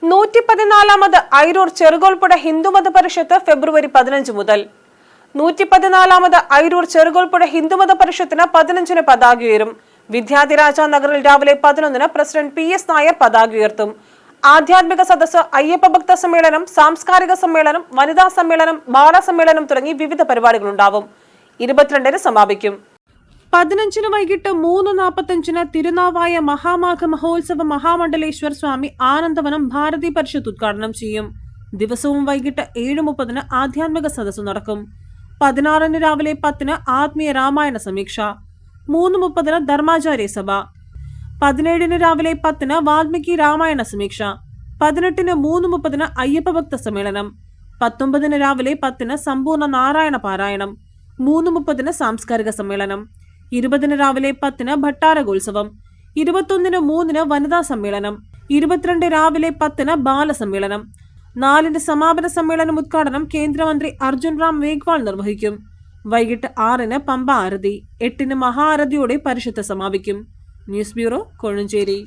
114ാമത് ഐരൂർ ചെറുകോൽപ്പുഴ ഹിന്ദുമത പരിഷത്ത് ഫെബ്രുവരി 15 മുതൽ. 114ാമത് ഐരൂർ ചെറുകോൽപ്പുഴ ഹിന്ദുമത പരിഷത്തിന് 15-ന് പതാക ഉയരും. വിദ്യാധിരാജ നഗറിൽ രാവിലെ 11-ന് പ്രസിഡന്റ് PS നായർ പതാക ഉയർത്തും. ആധ്യാത്മിക സദസ്സ്, അയ്യപ്പ ഭക്ത സമ്മേളനം, സാംസ്കാരിക സമ്മേളനം, വനിതാ സമ്മേളനം, ബാലസമ്മേളനം തുടങ്ങി വിവിധ പരിപാടികളുണ്ടാവും. 22-ന് സമാപിക്കും. 15-ന് വൈകിട്ട് 3:45-ന് തിരുനാവായ മഹാമാഘ മഹോത്സവ മഹാമണ്ഡലേശ്വർ സ്വാമി ആനന്ദവനം ഭാരതി പരിഷത്ത് ഉദ്ഘാടനം ചെയ്യും. ദിവസവും വൈകിട്ട് 7:30-ന് ആധ്യാത്മിക സദസ്സ് നടക്കും. 16-ന് രാവിലെ 10-ന് ആത്മീയ രാമായണ സമീക്ഷ, 3:30-ന് ധർമാചാര്യ സഭ, 17-ന് രാവിലെ 10-ന് വാൽമീകി രാമായണ സമീക്ഷ, 18-ന് 3:30-ന് അയ്യപ്പ ഭക്ത സമ്മേളനം, 19-ന് രാവിലെ 10-ന് സമ്പൂർണ്ണ നാരായണ പാരായണം, 3:30-ന് സാംസ്കാരിക സമ്മേളനം, 20-ന് രാവിലെ 10-ന് ഭട്ടാരകോത്സവം, 21-ന് 3-ന് വനിതാ സമ്മേളനം, 22 രാവിലെ 10-ന് ബാലസമ്മേളനം. 4-ന് സമാപന സമ്മേളനം ഉദ്ഘാടനം കേന്ദ്രമന്ത്രി അർജുൻ റാം മേഘ്വാൾ നിർവഹിക്കും. വൈകിട്ട് 6-ന് പമ്പ ആരതി, 8-ന് മഹാആരതിയോടെ പരിഷത്ത് സമാപിക്കും. News bureau, Kozhencherry.